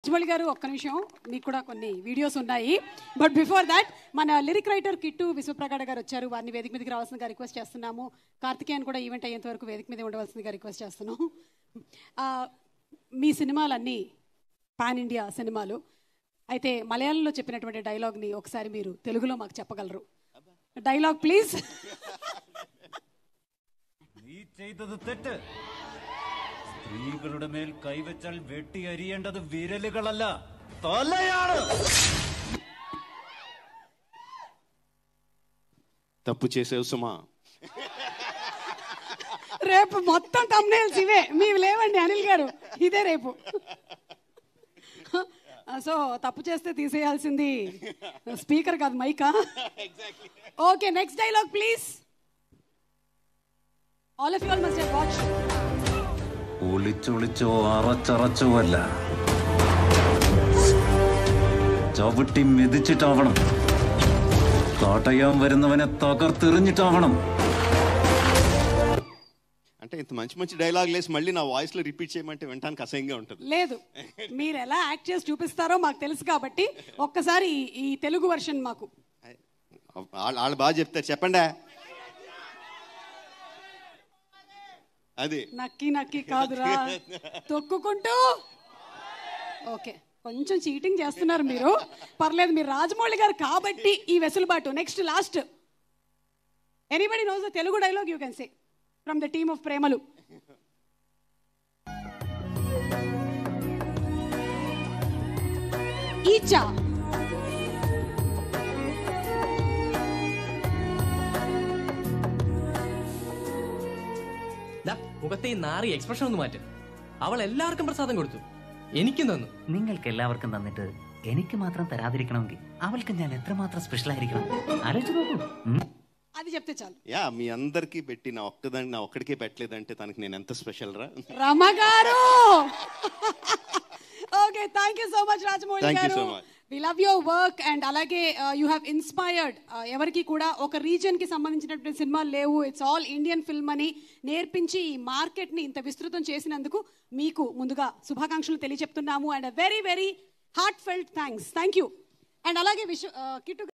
రాజమౌళి గారు ఒక్క నిమిషం, మీకు కూడా కొన్ని వీడియోస్ ఉన్నాయి. బట్ బిఫోర్ దాట్ మన లిరిక్ రైటర్ కిట్టు విశ్వప్రకాడ్ గారు వచ్చారు. వారిని వేదిక మీదకి రావాల్సిందిగా రిక్వెస్ట్ చేస్తున్నాము. కార్తికేయన్ కూడా ఈవెంట్ అయ్యేంత వరకు వేదిక మీద ఉండవలసిందిగా రిక్వెస్ట్ చేస్తున్నాం. మీ సినిమాలన్నీ పాన్ ఇండియా సినిమాలు అయితే మలయాళంలో చెప్పినటువంటి డైలాగ్ని ఒకసారి మీరు తెలుగులో మాకు చెప్పగలరు? Dialogue please. സ്ത്രീകളുടെ മേൽ കൈവച്ചാൽ വെട്ടി അരിയേണ്ടത് വിരലുകളല്ല, തലയാണ്. తప్పు చేసేవు సుమా. రేపు మొత్తం thumbnails ఇవే, మీవి లేవండి అనిల్ గారు, ఇదే రేపు. సో తప్పు చేస్తే తీసేయాల్సింది స్పీకర్ కాదు, మైకా. Okay, next dialogue please. All of you all must have watched. ഒളിച്ചൊളിച്ചോ അറച്ചറച്ചോ അല്ല, ചവിട്ടി മെതിച്ചിട്ടാവണം. കാട്ടയാൻ വരുന്നവനെ തകർത്തെറിഞ്ഞിട്ടാവണം. అంటే ఇంత మంచి మంచి డైలాగ్ లేసి మళ్ళీ నా వాయిస్ లో రిపీట్ చేయమంటే వినడానికి అసహ్యంగా ఉంటుంది. లేదు, మీరు ఎలా యాక్ట్ చేసి చూపిస్తారో మాకు తెలుసు కాబట్టి ఒక్కసారి ఈ తెలుగు వర్షన్ మాకు. వాళ్ళు బాగా చెప్తారు, చెప్పండి. అది నక్కి నక్కి కాదురా, తొక్కుకుంటూ. ఓకే, కొంచెం చీటింగ్ చేస్తున్నారు మీరు, పర్లేదు, మీరు రాజమౌళి గారు కాబట్టి ఈ వెసులుబాటు. Next last, anybody knows the Telugu dialogue you can say from the team of ప్రేమలు. ఈచా മുഖത്തെ ഈ നാറി എക്സ്പ്രഷൻ ഒന്ന് മാറ്റും. അവൾ എല്ലാവർക്കും പ്രസാദം കൊടുത്തു, എനിക്കും തന്നു. നിങ്ങൾക്ക് എല്ലാവർക്കും തന്നിട്ട് എനിക്ക് മാത്രം തരാതിരിക്കണമെങ്കിൽ അവൾക്ക് ഞാൻ എത്രമാത്രം സ്പെഷ്യൽ ആയിരിക്കണം ആലോചിച്ച് നോക്കൂ. అది చెప్తే చాలు. యా, మీ అందరికి పెట్టి నా ఒక్కడికే పెట్టలేదంటే తనకి నేను ఎంత స్పెషల్ రా. Rama garu. Okay, thank you so much Rajamouli garu. We love your work and అలాగే యూ హ్యావ్ ఇన్స్పైర్డ్ ఎవరికి కూడా ఒక రీజన్ కి సంబంధించినటువంటి సినిమాలు లేవు, ఇట్స్ ఆల్ ఇండియన్ ఫిల్మ్ అని నేర్పించి ఈ మార్కెట్ ని ఇంత విస్తృతం చేసినందుకు మీకు ముందుగా శుభాకాంక్షలు తెలియజెప్తున్నాము. And very very heartfelt thanks. Thank you. And అలాగే కిట్టు